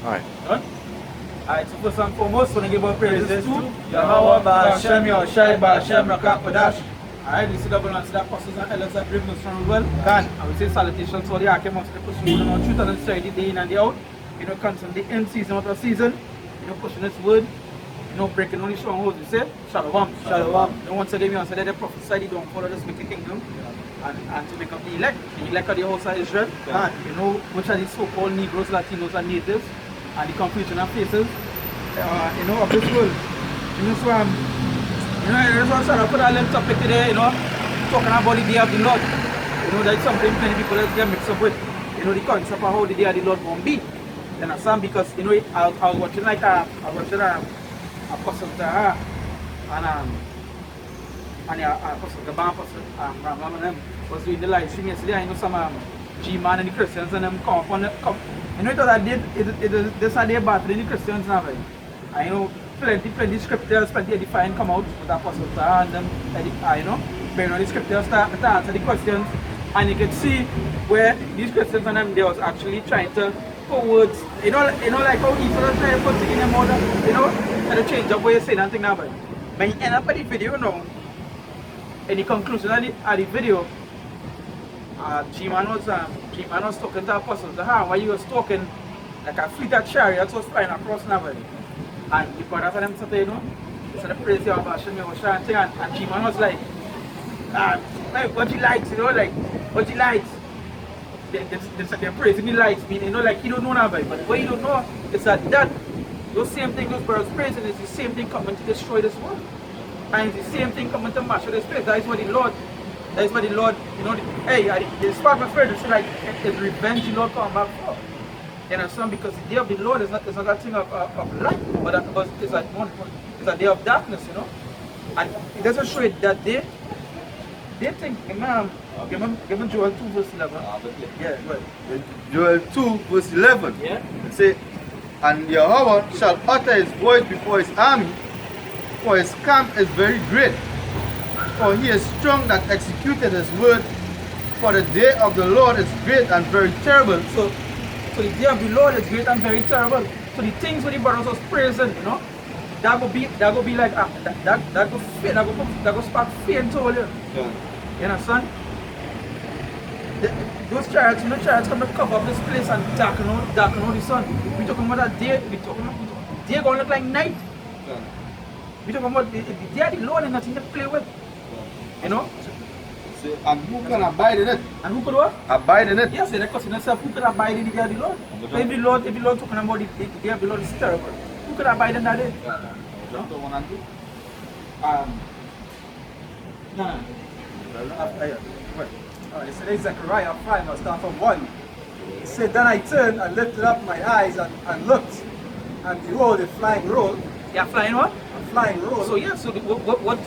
Alright. Done? Alright, so first and foremost, when I give up praises to Yahweh, Ba'ashem, Yahushai, Ba'ashem, Rakak, Kodash. Alright, we see double and see the apostles and elders that bring us from the world. And I will say salutations to all the archimons, the pushing moving on truth and sincerity day in and day out. You know, constantly in season after season. You know, pushing this word. You know, breaking only strongholds, we say. Shalom. Shalom. You know, once again, we answer that they prophesy, they don't follow this wicked kingdom. And to make up the elect of the house of Israel. Yeah. And you know, which are these so-called Negroes, Latinos, and natives, and the confusion of faces, you know, of this world. You know, so I just want to put a little topic today, you know, talking about the day of the Lord. You know, that's something many people get mixed up with. You know, the concept of how the day of the Lord won't be. You understand? Because, you know, I was watching like Apostle Taha and Apostle Gaban, Apostle Ram and them was doing the live stream yesterday. I know some G-Man and the Christians and them come up on the you know, this are their battle in the Christians now, right? I know plenty scriptures, plenty edifying come out with Apostle Taha and them, you know, bringing on the scriptures to answer the questions. And you can see where these Christians and them, they was actually trying to put words, you know, like how Esau was trying to put things in them order, you know, and to change up what you're saying and things now, but when you end up at the video now, in the conclusion of the video, G-Man was talking to Apostle Taha, while he was talking, like a fleet of chariots was flying across Naval. And the brothers of them said, you know, they said, praise you, Abashim, and G-Man was like, what you likes, you know, like, what you likes. They're praising the lights, meaning, you know, like, you don't know Naval, but what you don't know is that those same thing those brothers praising is the same thing coming to destroy this world. And it's the same thing coming to master this place. That is what the Lord, you know, the spark my spirit, it's like, it's revenge the Lord come back for. You understand? Because the day of the Lord is not that thing of light, but it's a day of darkness, you know. And it doesn't show it that day. They think, give me Joel 2 verse 11. Yeah, right. Joel 2 verse 11. Yeah. It says, and Yahweh shall utter his voice before his army, for his camp is very great. For he is strong that executed his word. For the day of the Lord is great and very terrible. So the day of the Lord is great and very terrible. So the things where the brothers was praising, you know, that will be like that go spark fear into all you. Yeah. You understand? Those chariots, you know, chariots come to cover up this place and darken out the sun. We talking about that day. We talking about day gonna look like night. Yeah. We talking about the day of the Lord and nothing to play with. Yeah. You know? So, and who can abide in it? And who could what? Abide in it. Yes, they're questioning themselves, who could abide in the day of the Lord? So if the Lord talking about the day of the Lord is terrible, who could abide in that day? Yeah. No? Chapter 1 and 2. It said in Zechariah 5, I'll start from 1. It said, then I turned and lifted up my eyes and looked, and behold, a flying roll. Yeah, flying what? A flying roll. So yeah, so what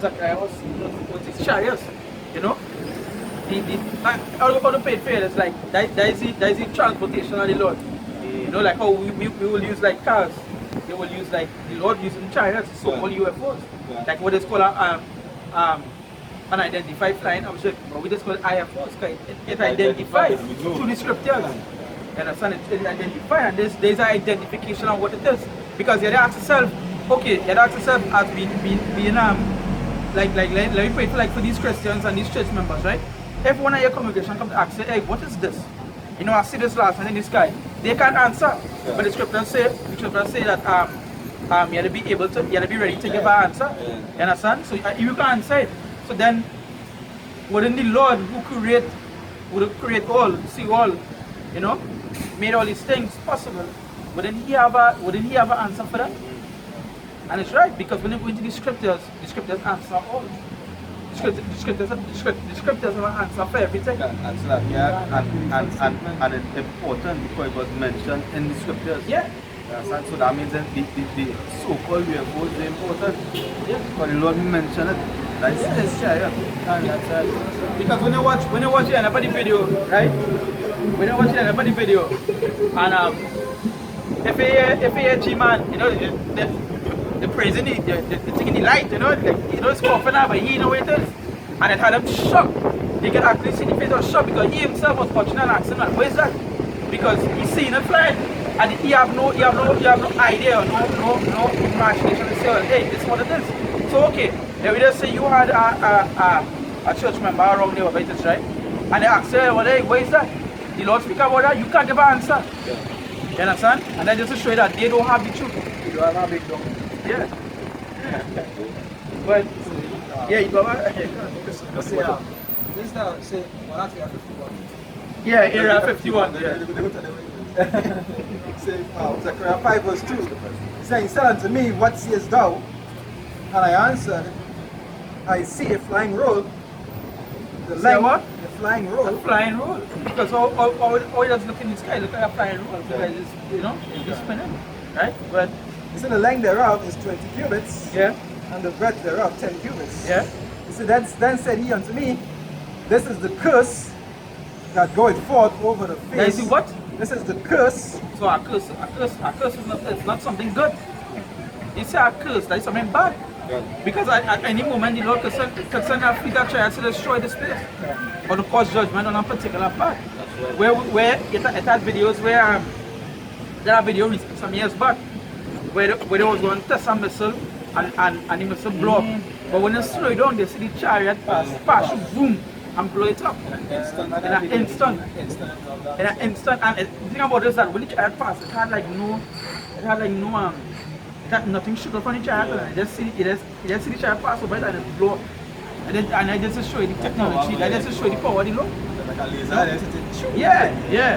Zechariah was his chariots, you know? All the paid fair, it's like that is the transportation of the Lord. You know, like how we will use like cars. They will use like the Lord using chariots, so-called UFOs. Yeah. Like what is called unidentified flying object, but we just call it IFOs, because it identifies through the scriptures. You understand? It identifies, and there's an identification of what it is. Because you ask yourself, okay, you ask yourself as being like let me pray for these Christians and these church members, right? If one of your congregation comes to ask you, hey, what is this? You know, I see this last one in the sky. They can't answer. Yeah. But the scriptures say that you have to be able to, you have to be ready to give an answer. Yeah. You understand? So you can answer it. So then, wouldn't the Lord would create all, see all, you know, made all these things possible, wouldn't he have an answer for that? And it's right, because when you go into the scriptures answer all. The scriptures have an answer for everything. Answer that, yeah. And it's important because it was mentioned in the scriptures. Yeah. So that means that the so-called UFOs are important. Yeah. Because the Lord mentioned it. That's yeah. And that's because when you watch the end of the video, right? When you watch the end of the video, and if you hear G-Man, you know, the praising the thing in the light, you know, like, you know, it's coughing out, but he know what it is. And it had him shocked. You can actually see the face of shock because he himself was watching and asking, like, where is that? Because he's seen it flying. And you have no idea, no imagination to say, well, hey, this is what it is. So okay, let me just say you had a church member around there about this, right? And they ask you, well, hey, where is that? The Lord speak about that, you can't give an answer. You understand? And then just to show you that they don't have the truth. You don't have a big dog. Yeah. But yeah, you go back. Let's say, this is the, say, 151. Yeah, area 51. Yeah. Say, Zechariah 5 verse 2. Saying, he said unto me, what seest thou? And I answered, I see a flying roll. The Say what? The flying roll. A flying roll. Because all you just look in the sky, look at a flying roll. Because it's, you know, it's just spinning. Right? But He said the length thereof is 20 cubits. yeah. And the breadth thereof 10 cubits. Yeah. He said, then said he unto me, this is the curse that goeth forth over the face. Now you see what? This is the curse. So a curse is not, it's not something good. You say a curse, that is something bad. Because at any moment the Lord can send a figure try to destroy this place. Or to cause judgment on a particular part. Where it had videos where there are videos some years back where they was going to test a missile and the missile blow up. But when they slow it down, they see the chariot pass boom and blow it up. In an instant. And the thing about this is that when the chariot passed, it had nothing shoot up on the chariot, and you just see the chariot pass over it and it blow up. And I just to show you the technology, I just to show you the power of the Lord. Like a laser, Yeah.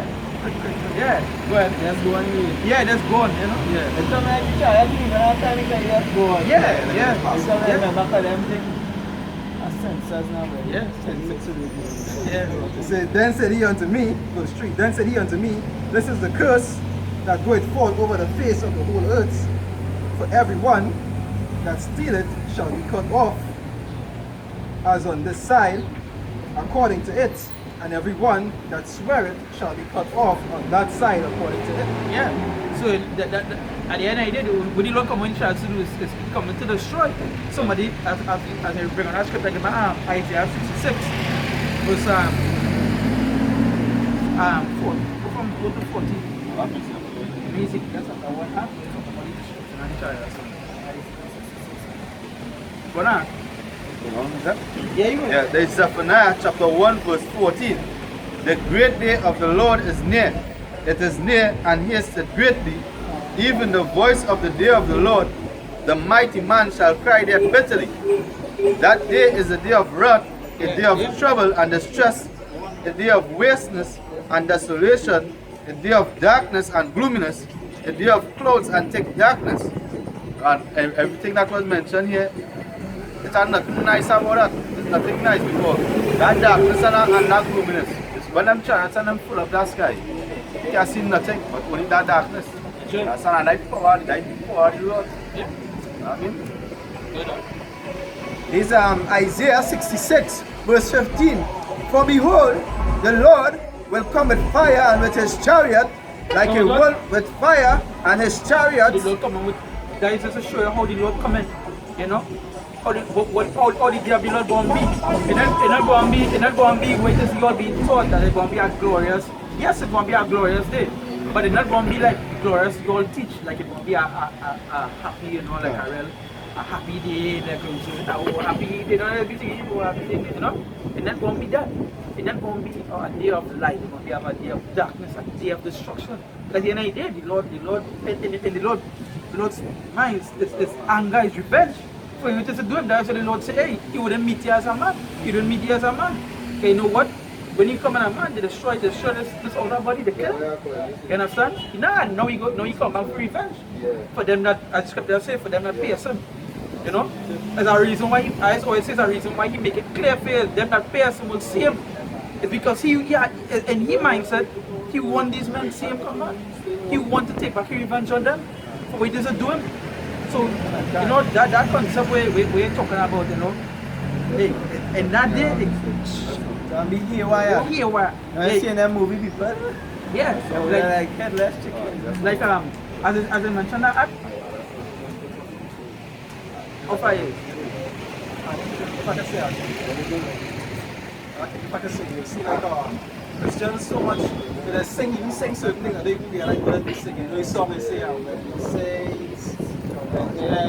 Well, Just go on me. yeah, that's gone, you know. Yeah. It's not like you try to leave and after you can just go on. Yeah. So I remember because them thing a sensors now, but Yeah. sensors to the Yeah. He said, then said he unto me, verse 3, then said he unto me, this is the curse that goeth forth over the face of the whole earth. For everyone that stealeth shall be cut off, as on this side, according to it, and everyone that sweareth shall be cut off on that side according to it. Yeah. So at the end of the day, when the Lord come and try to do is coming to destroy somebody, as I bring on that script like Isaiah 66, was 4 to 14. Amazing. That's what happened. Somebody destruction and child or something. Go on. Yeah, there's Zephaniah chapter 1 verse 14. The great day of the Lord is near. It is near and he is greatly. Even the voice of the day of the Lord, the mighty man shall cry there bitterly. That day is a day of wrath, a day of trouble and distress, a day of wasteness and desolation, a day of darkness and gloominess, a day of clouds and thick darkness. And everything that was mentioned here, it's nothing nice about that. It's nothing nice because that darkness and that gloominess, when them chariots and them full of that sky, you can see nothing but only that darkness. That's an night power, the power of the Lord. You know what I mean? This is Isaiah 66 verse 15. For behold, the Lord will come with fire and with his chariot, like a wolf with fire and his chariot. The Lord coming with, that is just to show you how the Lord coming, you know. How the day of the Lord going to be. It's not going to be where it is all being taught that it's going to be a glorious, yes, it's going to be a glorious day. But it's not going to be like glorious you all teach, like it's going to be a happy, you know, like a happy day, like a happy day, you know, everything, you know. It's not going to be that. It's not going to be a day of light, it's going to be a day of darkness, a day of destruction. Because at the end of the day, the Lord's mind, this anger is revenge. For you to do it, that's what the Lord say, hey, he wouldn't meet you as a man. He didn't meet you as a man. Okay, you know what? When you come in a man, they destroy this other body, they kill. You understand? Now you come back for revenge. For them not, as scripture say, for them not pay him. You know? There's a reason why I always say, a reason why he make it clear for you, them that pay him will see him. It's because in his mindset, he want these men to see him come back. He want to take back his revenge on them. For what he doesn't do him. So, you know, that concept we're talking about, you know, hey, and that day, Can be haywire. Hey, Seen that movie before? yeah, So we're like headless chicken. like as I mentioned that app, of I If I can say, you see like Christians so much, when they sing, even sing certain things, I don't even realize what they're singing. You know, the song they say, when you say,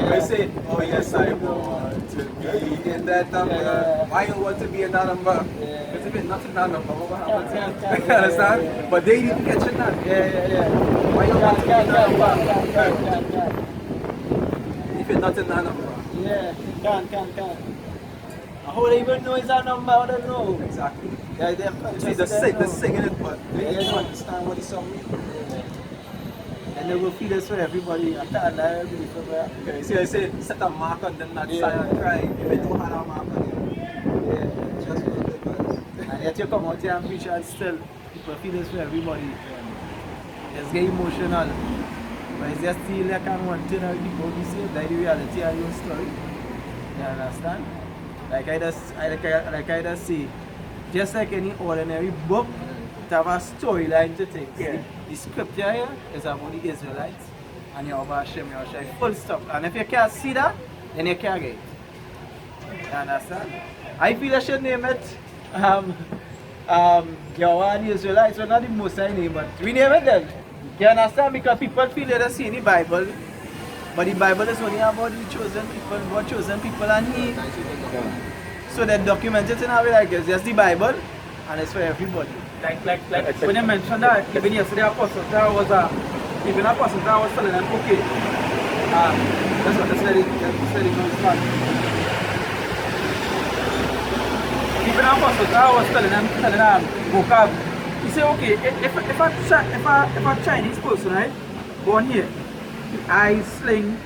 they say, oh yes, I want to be in that number. Why you want to be in that number? Because if it's not in that number, what happens? You understand? But they didn't get you that. Why you want to be in that number? If it's not in that number. Yeah, can. How they even know is that number? I don't know. Exactly. Yeah, See, they're singing it, but they don't understand what the song means. And they will feel this for everybody. I can't lie. Okay, see, I say set a mark on them, not silent cry. If they don't have a mark on them, just what it was. And yet you come out here and preach and still people feel this for everybody. It's get emotional. But it's just still like I want to know people who say that the reality of your story. You understand? Like I just say, just like any ordinary book, it have a storyline to take. The scripture here is about the Israelites and your Hashem, your Shai, full stop. And if you can't see that, then you can't get it. You understand? I feel I should name it Yahweh and the Israelites, so not the most I name, but we name it then. You understand? Because people feel they don't see in the Bible, but the Bible is only about the chosen people, God chosen people and He. So they document it in a way like it's just the Bible and it's for everybody. Like when you mentioned that, even yesterday Apostle Tara was telling them, okay, let's let it go start. Even Apostle Tara was telling them, vocab. He said, okay, if a Chinese person, right, born here, the eyes sling,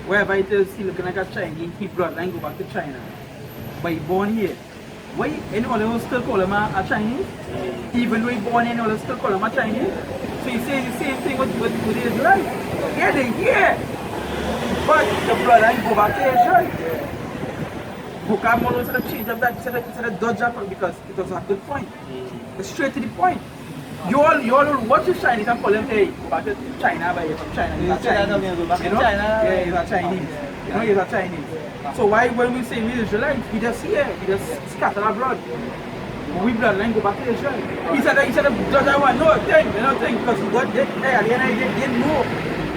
wherever it is, he looking like a Chinese, he bloodline go back to China. But he born here. Why anyone will still call him a Chinese? Even though he born here, anyone will still call him a Chinese? So he says the same thing with the Israelites. Yeah, they're here. But the bloodline go back to Israel. Vocab model instead of change up that, instead of dodge up because it was a good point. It's straight to the point. You all watch the Chinese and call them, hey, go back to China, but you're from China. He's a Chinese. Yeah, he's a Chinese. You know, he's a Chinese. So why when we say we Israelites, we just here, we just scatter our blood. We bloodline go back to Israel. He said judge I want no thing, because God did at the end of the day, they know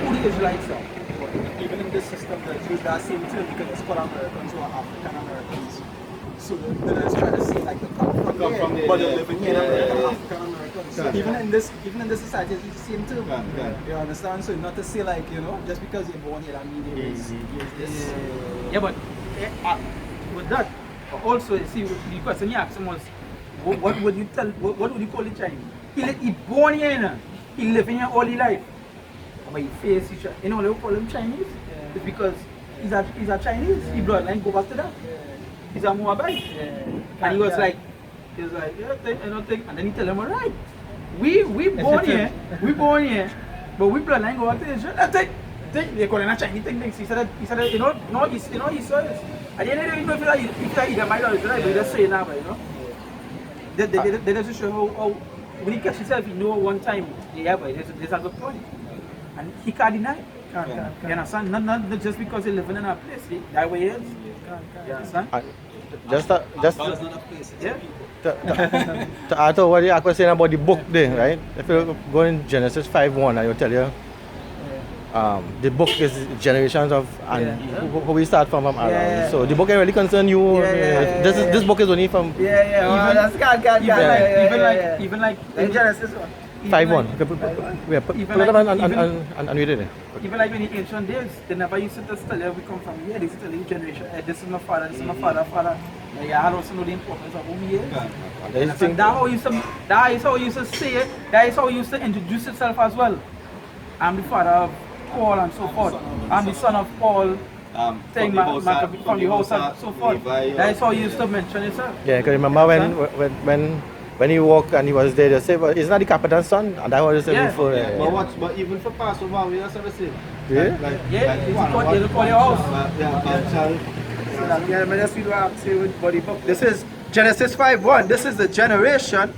who the Israelites are. Even in this system, they use that same term because it's called Americans or African Americans. So they're just trying to say like they come from there, but they're living here, African Americans. So even in this society, it's the same term. You understand? So not to say like, just because you're born here, that means this. Yeah, but with that, also, you see, the question you asked him was, what would you call the Chinese? He born here, he living here all his life. But he face, you know, they call him Chinese. It's because he's a Chinese. He bloodline go back to that. He's a Moabite. And he was like, yeah, I don't think. And then he tell him, all right, we born here, but we bloodline go back to Israel. They call him a Chinese thing. He said, no, he saw it. At the end of the day, if you either might or Israel, but just say now, They just show how when he catch himself, he know one time, yeah, but there's a good point. And he can't deny it. You understand? Not just because he's living in a place, that way he is. You understand? Just Yeah. to add to what you were saying about the book there, right? If you go in Genesis 5:1, I will tell you, the book is generations of who we start from Adam. Yeah. So the book can really concern you. This book is only from Even like in Genesis 5:1. Put it up and read it. Even like in the ancient days, they never used to just tell you we come from here. They used to tell you generation, this is my father, this is my father. Yeah, I also know the importance of who he is. That's how he used to say it. That is how he used to introduce himself as well. I'm the father of Paul and so forth. I'm the son of Paul. From the house and so forth. That is how he used to mention himself. Yeah, because remember when he walked and he was there, they say, well, isn't that the captain's son? And that was the before. But even for Passover, we also say. Yeah? They call your house. Let's read what I'm saying with body book. This is Genesis 5:1. This is the generation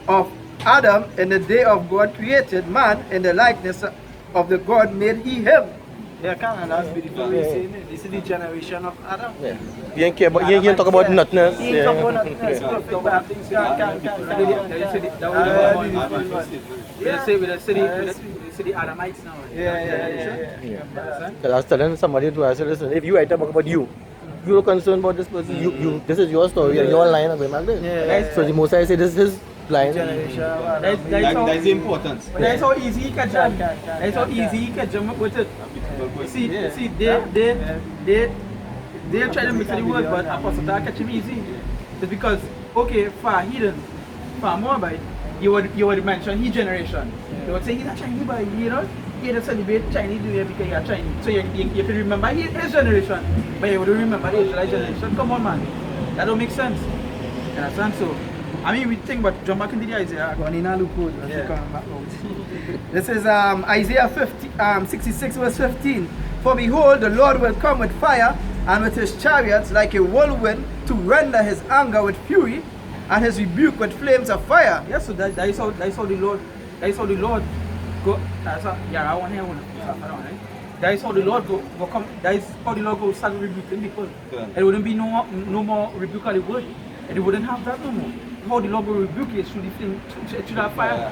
of Adam in the day of God created man in the likeness of the God made he him. Yeah, can, and that's beautiful way saying it. This is the generation of Adam. Yeah. You ain't care about, you ain't talk about nothing else. He ain't talk about nothing else. Perfect, but with the city Adamites now. Because I was telling somebody to, I said, listen, if you write a book about you, you're concerned about this person, you this is your story, and your line of going back there. Yeah. So the most I say, this is his line. Generation of Adam. That's the importance. But that's how easy he can jump. That's how easy he can jump with it. See, they try to mix the word, but Apostle catch him easy. It's because, okay, for heathen, for Moabite, you would mention his generation. You would say he's a Chinese boy, you know? He had to celebrate Chinese New Year because you're Chinese. So you can remember his generation, but you would remember the Israelite generation. Come on, man. That don't make sense. You understand? So, I mean, we think, but jump back into the Isaiah. Going in a loophole. This is Isaiah 66 verse 15. For behold, the Lord will come with fire and with his chariots like a whirlwind to render his anger with fury and his rebuke with flames of fire. Yes, so that is how the Lord go. Yeah, I want to hear one. Right? That is how the Lord go come. That is how the Lord go start rebuking people. Yeah. It wouldn't be no more rebuke of the word. And it wouldn't have that no more. How the Lord will rebuke is through the flame, through that fire.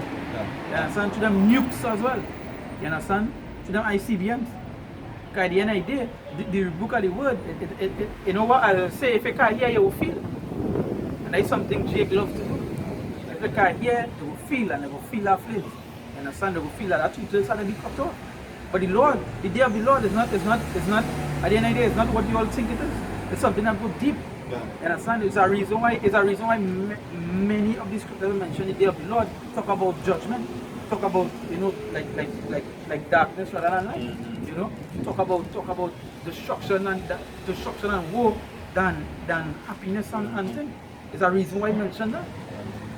You understand? To them nukes as well. You understand? To them ICBMs. Because at the end of the day, the rebuke of the word, you know what I'll say, if you can't hear, you will feel. And that's something Jake loves to do. If you can't hear, they will feel, and they will feel that flame. You understand? They will feel that two things are to be cut off. But the Lord, the day of the Lord is not, at the end of the day, it's not what you all think it is. It's something that goes deep. You understand? It's a reason why many of these scriptures mention the day of the Lord talk about judgment, talk about, you know, like darkness rather than light. You know, talk about destruction and woe than happiness and thing. It's a reason why I mention that.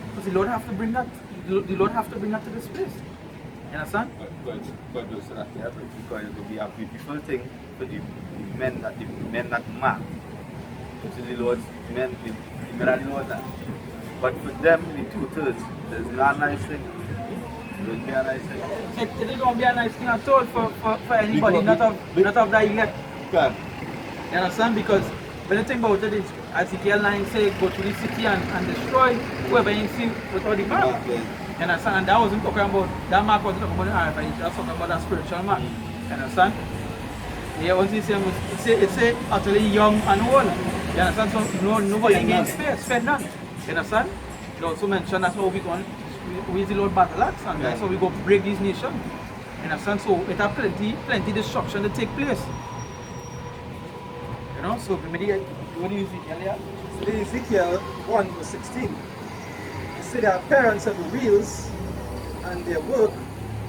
Because the Lord have to bring that. The Lord have to bring that to this place. You understand? But those that they have because it will be a beautiful thing for the men that mark. Which is the Lord's men, the men are the Lord now. But for them, the 2/3, there's not a nice thing. It will be a nice thing. It is going to be a nice thing at all for anybody not of that elect. Okay. You understand? Because when you think about it, is Ezekiel 9 say, go to the city and destroy whoever you see with all the mark. Okay. You understand? And that wasn't talking about, that mark wasn't talking about the RFID, that's talking about that spiritual mark. You understand? Yeah, once you say, it's utterly young and old. You understand? So nobody gains fear none. You understand? You also mentioned that's how we go with the Lord battle axe, and that's how we go break these nations. You understand? So it has plenty destruction to take place. You know, so what do you think, Elia? So Ezekiel 1 verse 16. It said their appearance of the wheels and their work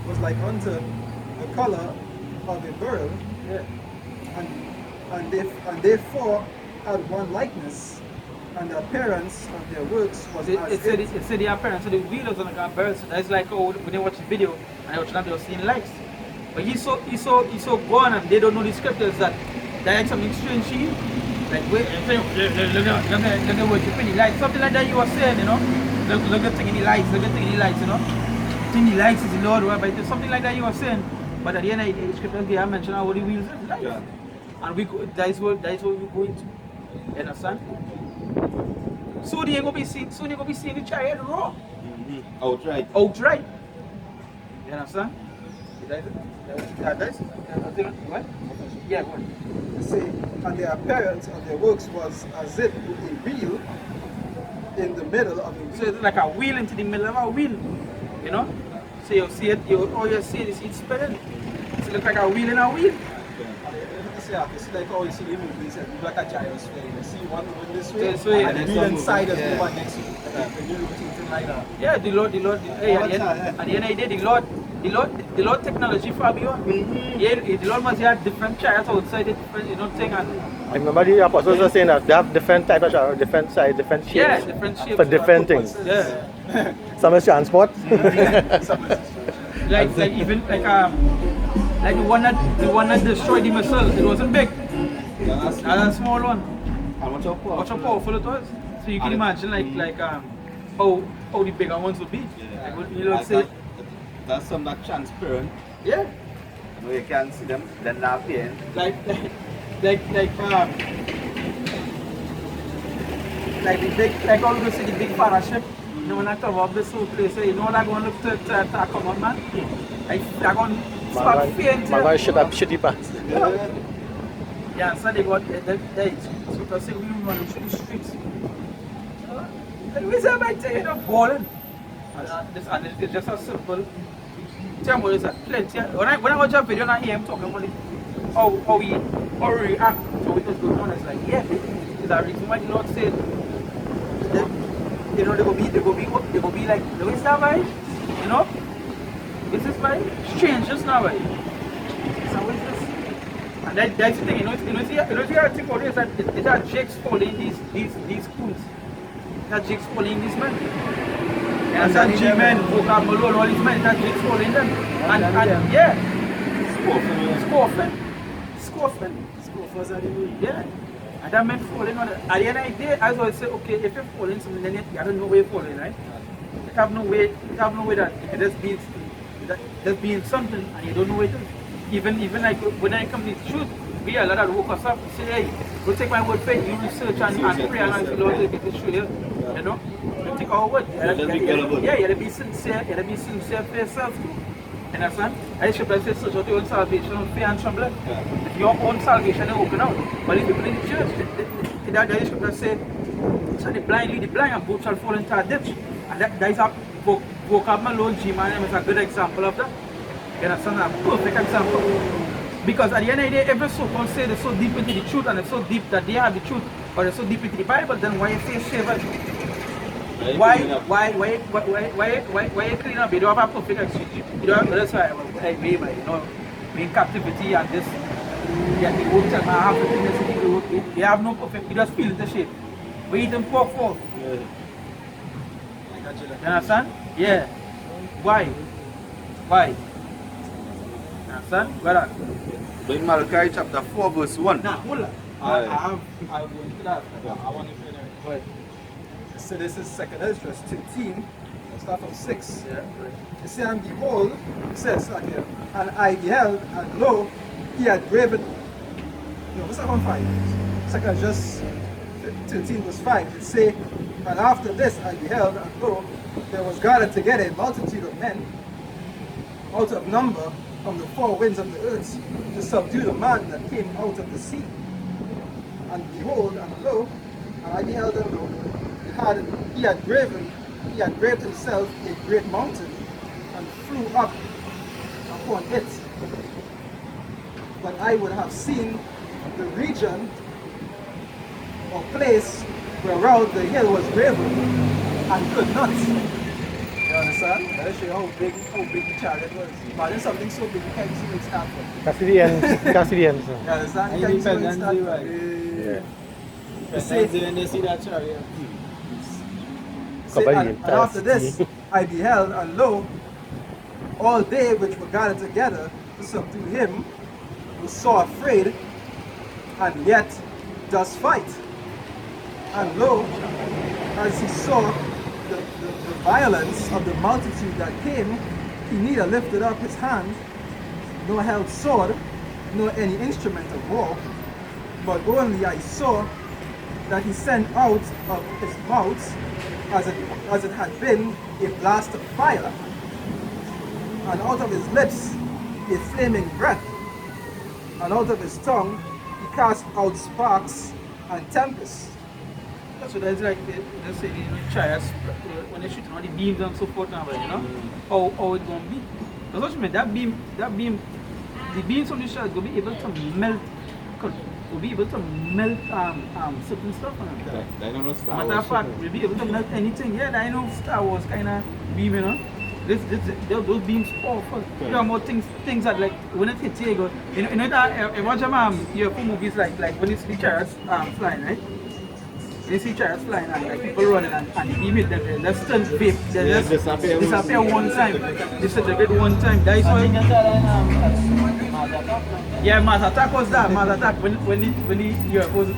was like unto the color of a beryl, and they four had one likeness, and the appearance of their works was It said the appearance of the wheels on the birds. That's like when they watch the video and they watch that, they're seeing lights. But he's so gone and they don't know the scriptures that there is something strange here. Like look at worshiping the lights. Something like that you were saying, you know. Look at taking the lights, you know. Taking the lights is the Lord, but something like that you were saying. But at the end of the scriptures they have mentioned how the wheels is lights. Yeah. And that is what we're going to. You understand? Soon you're gonna be seeing the chariot raw. Outright. You understand? What? Yeah, what? It say, and the appearance of their works was as it a wheel in the middle of a wheel. So it's like a wheel into the middle of a wheel. You know? So you see it, you see it's spinning. So it looks like a wheel in a wheel. It's like how you see the movies, it's like a gyrosphere. You see one moving this way, This way, and and the then wheel some inside is yeah. the one next to it. And you rotating like that. Yeah, the Lord, hey, at the end of the day, the Lord technology far beyond. Yeah, the Lord must have different chariots outside, different, you know, thing and I remember the apostles were saying that they have different types of chariot, different size, different shapes. yeah, different shapes For different things. Yeah. Some is transport. like even like the one that destroyed the missile, it wasn't big. That's a small one. And Watch how powerful it was. So you can imagine how the bigger ones would be. Yeah. Like what you know say. That's some that transparent. Yeah. No, you can't see them, they're not paying. like the big, like all you see the big parachute. You know when I cover up this whole place, you know what I'm going to look to come on, man. Like they're going to start fainting. Man, why shut up shitty pants? Yeah, so they got they so to say we run through the streets. And we say back there, you know, balling. And it's just a simple. Tell me what is that? Plenty. When I watch a video and I hear him talking about it, how he react to what is going on, it's like, yeah, it's a reason why the Lord said that, you know, they go be like, the way that right? You know? This is right? Strangers now, right? So what is this? And that's the thing, you know, I think about it is that it's our jigs falling these schools. That jigs falling these men. And some G-men, Vocab Malone, all these men, that jigs falling them. And yeah. Scoffing. Yeah. And that meant falling on it. At the end of the day, I always say, okay, if you're falling something, then you don't know where you're falling, right? You have no way that it just being something and you don't know where it is. Even like when I come to the truth, we are a lot of woke us up and say, hey, go take my word for it, you research and pray and ask the Lord to get it true here. You know? You take our word. You gotta be sincere for yourself too. You understand? I should say search out your own salvation with fear and trembling. If your own salvation is open out. But if you believe in the church, that should say, so the blind lead the blind and both shall fall into a ditch. And that is a Vocab Malone G-Man is a good example of that. You understand? A perfect example. Because at the end of the day, every so-called say they're so deep into the truth and they're so deep that they have the truth, or they're so deep into the Bible, then why you say saved? Why you clean up? You don't have a perfect exchange. You don't have, that's why you know, in captivity and this, yeah, you won't tell me I have to clean this, you have no perfect, you just feel the shape. We eat them pork for. You understand? Yeah. Why? You understand? Where In Malachi chapter 4 verse 1. Nah, hold on. I have going to that. I want to finish it. Go ahead. So this is 2nd Ezra 13, start from 6. Yeah, right. You see, and behold, it says like here, and I beheld, and lo, he had graven, no, what's that on 5? 2nd Ezra 13 verse 5, it say, and after this I beheld, and lo, there was gathered together a multitude of men, out of number, from the four winds of the earth, to subdue the man that came out of the sea. And behold, and lo, and I beheld, and lo, he had graved himself a great mountain, and flew up upon it. But I would have seen the region or place whereout the hill was graven, and could not. You understand? That'll show you how big the chariot was. Imagine something so big you can't see where it starts from. Cassidians. You understand? You can't see where it starts from. Yeah. You see, when they see that chariot. And after this I beheld, and lo, all they which were gathered together to subdue him were so afraid, and yet does fight. And lo, as he saw the violence of the multitude that came, he neither lifted up his hand, nor held sword, nor any instrument of war, but only I saw that he sent out of his mouth as it had been a blast of fire, and out of his lips a flaming breath, and out of his tongue he cast out sparks and tempests. So that's like, let's say, you know, chariots, when they shoot on the beams and so forth now, you know, how it's going to be. Because what you mean, the beams from the chariot will be able to melt, will be able to melt certain stuff on them. I don't know Star Matter of fact, we'll be able to melt anything. Yeah, I know Star Wars kind of beam, you know. Those beams powerful. You know more things that like when it hits you, you know that watch your movies like when you see chariots flying, right? You see chariots flying and like people running and the beam hit them, they just turn vape, they just disappear one time. Disintegrate one time. That is why. Yeah, Mars Attack was that. Mars Attack when the UFOs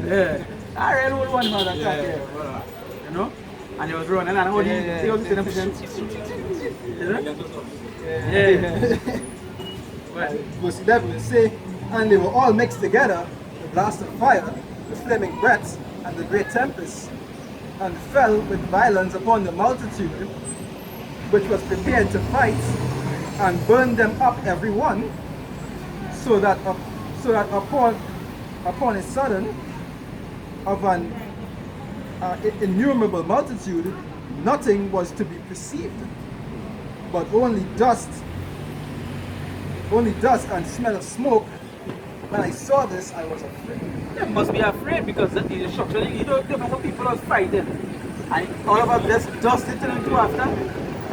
yeah. I read old one Mars Attack, yeah. You know? And he was running and all he was in a position. Yeah. Verse 11 will say, and they were all mixed together, the blast of fire, the flaming breath, and the great tempest, and fell with violence upon the multitude, which was prepared to fight, and burned them up every one, so that upon a sudden of an innumerable multitude, nothing was to be perceived, but only dust and smell of smoke. When I saw this, I was afraid. They must be afraid because the destruction, you know how people was fighting. And all of this dust it turned into after.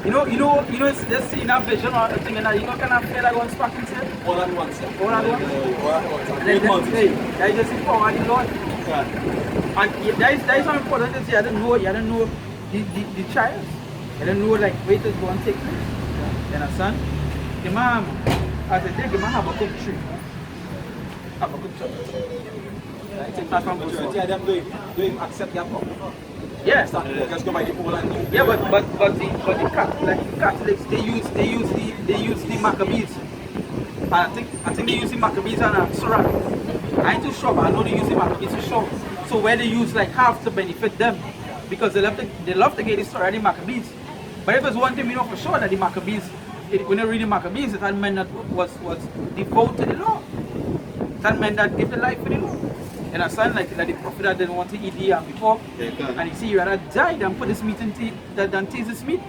You know, it's this in a vision or a thing, and you know, kind of feel like one sparking set. All at once. All at once. That is just the power of the Lord. And that is how important it is. You don't know the trials. You don't know like wait is going to take place. You understand? The man, as I think, the man have a cook tree. Have a cook tree. Majority of them don't accept their power. Yeah. Just go by the whole and Yeah, but the Catholics they use the Maccabees. And I think they use the Maccabees and Surah. I ain't too sure, but I know they use the Maccabees for sure. So where they use like half to benefit them, because they love to get the story of the Maccabees. But if there's one thing we know for sure that the Maccabees, when you read the Maccabees, it had men that was devoted to the Lord. It had men that gave their life for the Lord. And I sound like the prophet that didn't want to eat the yam before. And he said, you rather die than put this meat in than taste this meat.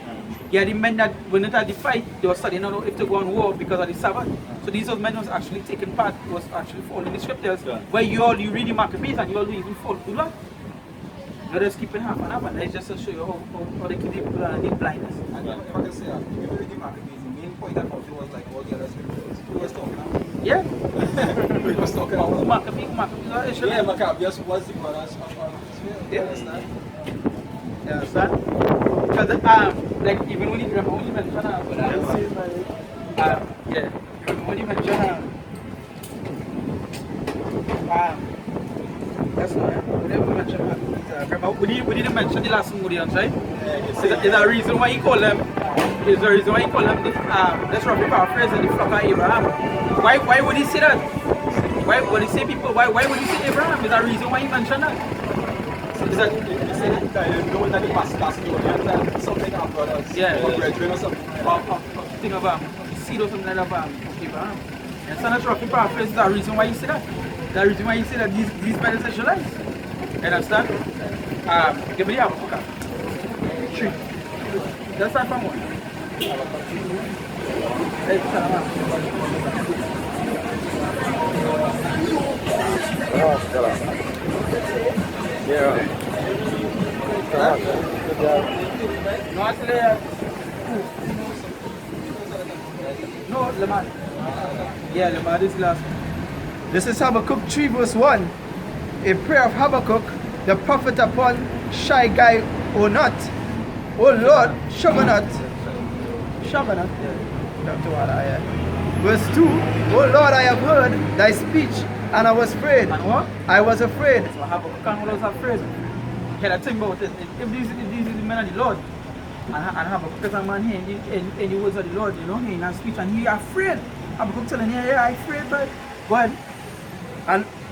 Yeah, the men that when they had the fight, they were studying if to go on war because of the Sabbath. So these men was actually taking part, was actually following the scriptures. Where you read the Maccabees and you all even follow the Lord. You're just keeping half and half, and that's just to show you how they keep the people and the blindness. And then, like I say, if you read the Maccabees, the main point that conflict was like all the other scriptures. Who was talking about? Yeah. Who was talking about? Maccabees are Israel. Yeah, Maccabees was the brothers of Israel. Yeah. Understand? You understand? Because like even when you remember when you mentioned when you mentioned that's right. Whenever we mention remember we didn't mention the last Moodians, right? Is a reason why you call them let's roughly paraphrase the flock of Abraham. Why would he say that? Why would he say people? Why would he say Abraham? Is there a reason why he mentioned that? Is that you know that the past you something of brothers. Yeah. Or brethren or something. Think of seed or something like that Abraham. And so that's roughly paraphrase the reason why you say that. The reason why you say that these men are Israelites. You understand? Give me the apple. Tree. That's not from one. Hey, Yeah. no, actually, no, Lamar. Yeah, Lamar is last. This is Habakkuk 3 verse 1. A prayer of Habakkuk, the prophet upon Shai or not. O Lord, Shabanat. Verse 2. O Lord, I have heard thy speech, and I was afraid. And what? I was afraid. So Habakkuk was afraid. Can I think about it? If these are the men of the Lord, and Habakkuk is a man here in the words of the Lord, you know, in his speech, and he afraid. Habakkuk telling you, yeah, I'm afraid, but God.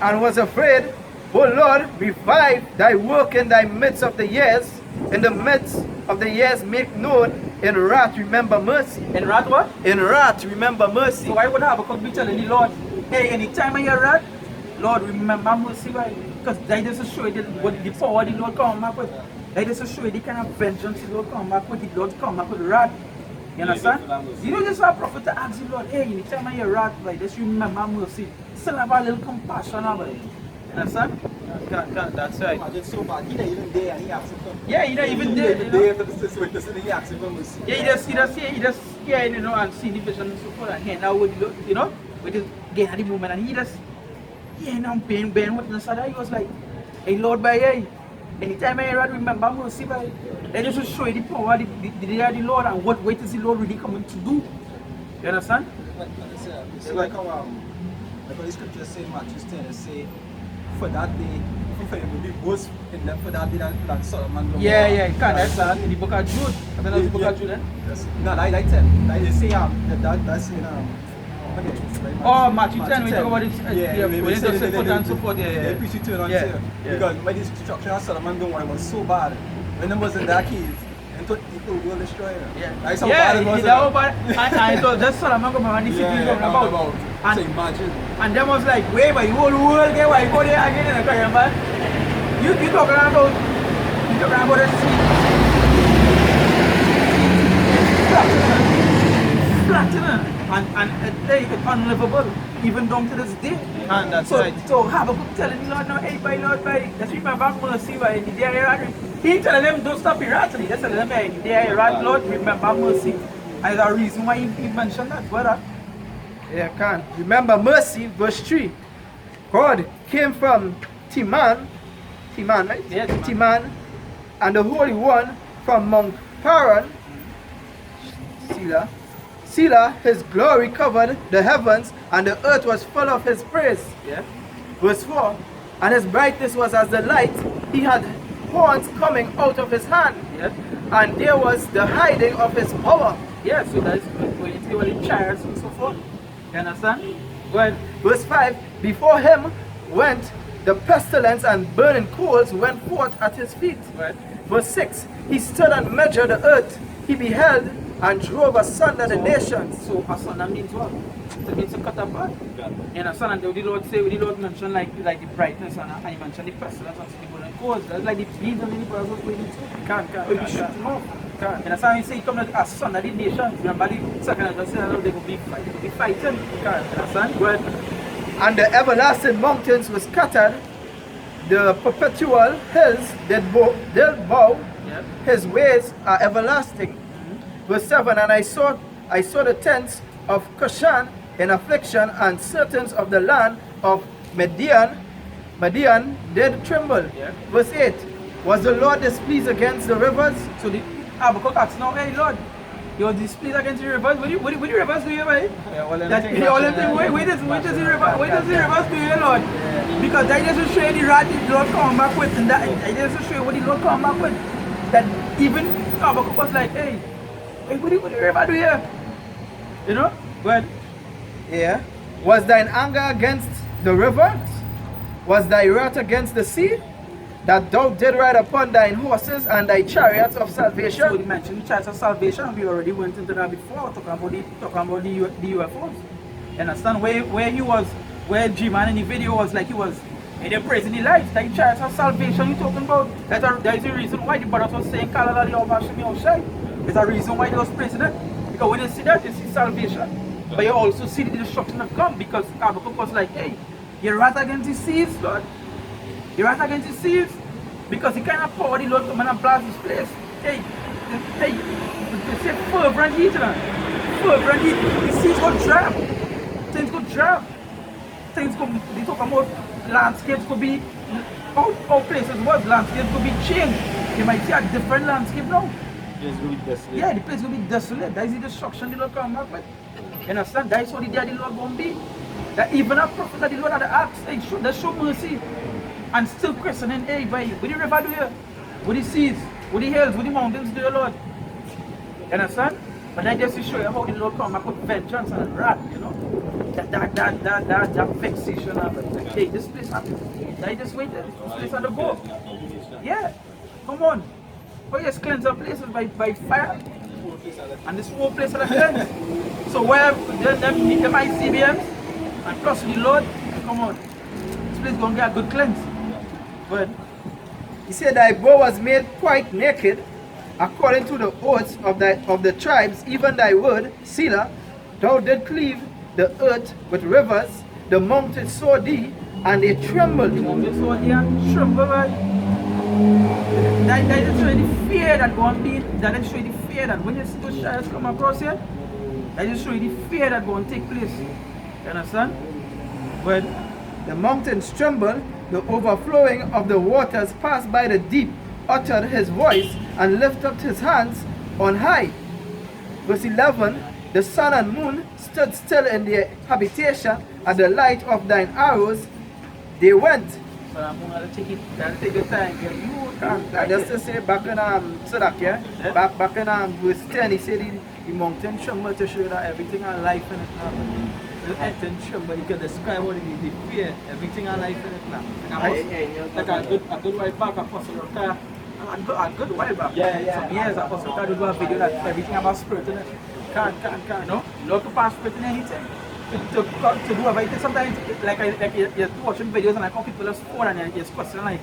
And was afraid. O Lord, revive thy work in thy midst of the years. In the midst of the years, make known. In wrath, remember mercy. In wrath what? In wrath, remember mercy. So why would Habakkuk be telling the Lord, hey, anytime I hear wrath, Lord, remember mercy, right? Because that is to show you what the power the Lord come back with. That is to show you the kind of vengeance the Lord come back with. The Lord come back with wrath. You understand? You know, just for a prophet to ask the Lord, hey, anytime I hear wrath, like, just remember mercy. Still have a little compassion about it. You understand? That's right. It's so bad. He not even there and he asks him. Yeah, he not even there. He there for this witness and he asks him for mercy. Yeah, he just hear, you know, and see the vision and so forth, and here now with the, you know, with the gain at the moment, and he just, yeah, now being witness, and he was like, hey Lord, by hey, anytime I hear, remember mercy, by. They just show you the power, the Lord, and what weight is the Lord really coming to do. You understand? It's like how the scriptures say in Matthew 10, it say, for that day, for it will be worse in them for that day than Solomon. Yeah, you can't. That's in the book of Jude. I don't know the book of Jude, then? No, like 10. Like they say, that's in Oh, Matthew 10, we talk about it. Yeah, When you just say foot and so forth, They preach it to Yeah, here. yeah. Because when the destruction of Solomon Gomorrah was so bad, when they was in that cave, and thought it will destroy them. Yeah, Like so bad it was. that was bad. And it was just Solomon Gomorrah and the city Yeah, talking about. so And, imagine. and them was like, wait, but the whole world get why you go there again in the Korean, man. You talking about the sea. Flattening. And it's unlivable, even down to this day. And that's So, right. so Habakkuk telling the Lord, no, hey, by Lord, by, just remember mercy, by the day I rat. He ain't telling them, don't stop pirating. Just telling them, hey, the day I rat, Lord, remember mercy. And there's a reason why he mentioned that, brother. Yeah, can. Remember mercy, verse 3. God came from Timan, right? Yeah, Timan. Timan, and the Holy One from Mount Paran, Selah, his glory covered the heavens, and the earth was full of his praise. Yeah. Verse 4. And his brightness was as the light. He had horns coming out of his hand, Yeah. and there was the hiding of his power. Yeah, so that's when you see all the chariots and so forth. You understand? Well, Verse 5. Before him went the pestilence, and burning coals went forth at his feet. right. Verse 6. He stood and measured the earth. He beheld and drove asunder the nations. So asunder means what? It means to cut apart. You understand? And the Lord say, the Lord mentioned like the brightness and he mentioned the pestilence and the burning coals. That's like the beams and the brothers was waiting to. Can't. Will be shoot them off. You understand? He say he come to asunder the nations. Remember the second of the saying, they will be fighting. You understand? Well, And the everlasting mountains were scattered. The perpetual hills did bow. yeah. His ways are everlasting. Verse 7. And I saw the tents of Cushan in affliction, and certain of the land of Median did tremble. Yeah. Verse 8. Was the Lord displeased against the rivers? So the Habakkuk asks now, hey Lord, you are displeased against the rivers. What do the rivers do you, right? Where does the rivers do you, Lord? Because that doesn't show you the wrath the Lord come back with, and that doesn't show you what the Lord come back with. That even Habakkuk was like, hey, what do the river do you? You know? Well, Yeah. Was thine anger against the rivers? Was thy wrath against the sea? That thou did ride upon thine horses and thy chariots of so we salvation? mentioned the church of salvation. We already went into that before, talking about the UFOs. You understand? Where G-Man in the video was like he was they're praising the lights, like church of salvation you're talking about. That is the reason why the brothers was saying Kalala the Obashimi outside. There's a reason why they was praising it. Because when you see that, you see salvation. But you also see the destruction that come, because Habakkuk was like, hey, you're wrath against the seas, Lord. You're wrath against the seas. Because he cannot power the Lord come and blast this place. Hey, they say fervent heat, fervent heat. The seas go drop. Things go drop. Things go, they talk about landscapes could be, how places was, landscapes could be changed. You might see a different landscape now. Yeah, the place will be desolate. That is the destruction the Lord come back with. You understand? That is what the day the Lord won't be. That even a prophet that the Lord had asked, hey, let's show mercy. And still questioning, hey, boy, what the river do you? What the seas? What the hills? What the mountains do you, Lord? You understand? But that just to show you how the Lord come back with vengeance and wrath, you know? That vexation of it. Like, hey, this place happened. I just waited. This place had to go. Yeah. Come on. Oh yes, cleanse our places by fire. And this whole place are cleansed. So where them ICBMs and trust the Lord, come on. This place gonna get a good cleanse. But He said, thy bow was made quite naked, according to the oaths of the tribes, even thy word, Selah. Thou did cleave the earth with rivers, the mountains saw thee, and they trembled. the mountains saw thee and tremble, right? That is showing the fear that going to be, that is showing the fear that when you see those chariots come across here, that is showing the fear that going to take place. You understand? But The mountains trembled, the overflowing of the waters passed by the deep, uttered his voice, and lifted up his hands on high. Verse 11, the sun and moon stood still in their habitation, at the light of thine arrows they went. so I'm going to take the time. You can't. And just to say back in Sadak, yeah? Back in verse 10, he said the mountain trembled to show that everything had life in it. the attention, but you can describe what it is, the fear, everything I like in it now. Like a good while back, Apostle Rota, a good while back. Some years, Apostle Rota did a video that everything about spirit in it. Can't, no? Not to pass spirit in anything. To do everything. Sometimes, like you're watching videos and I call people just phone and you're questioning like,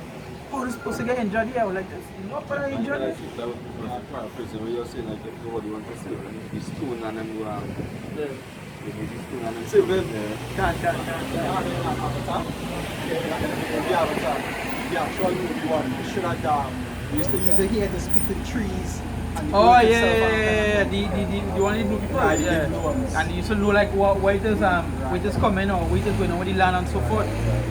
how is supposed to get injured here? Like this. Not for injured. You're saying like nobody wants to see the stone and then go around. Can't. Yeah, I'm sure you one. You should have we used to use it here to speak to the trees. And Oh yeah. The one you do before, yeah. And you used to know like what it is coming or what it is going on with the land and so forth.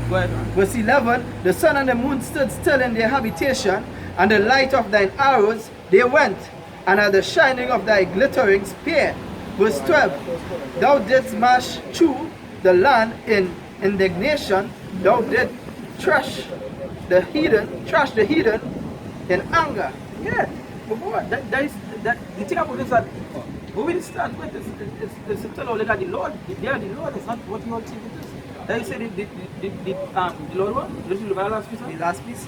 But Verse 11, the sun and the moon stood still in their habitation, and the light of thine arrows they went, and at the shining of thy glittering spear. Verse 12, thou didst smash through the land in indignation, thou didst trash the heathen in anger. yeah, but boy, that the thing about this that what we start with is to tell all that the Lord, they are the Lord, it's not what you all think it is. That you say the Lord one? Just look at the last piece. The last piece.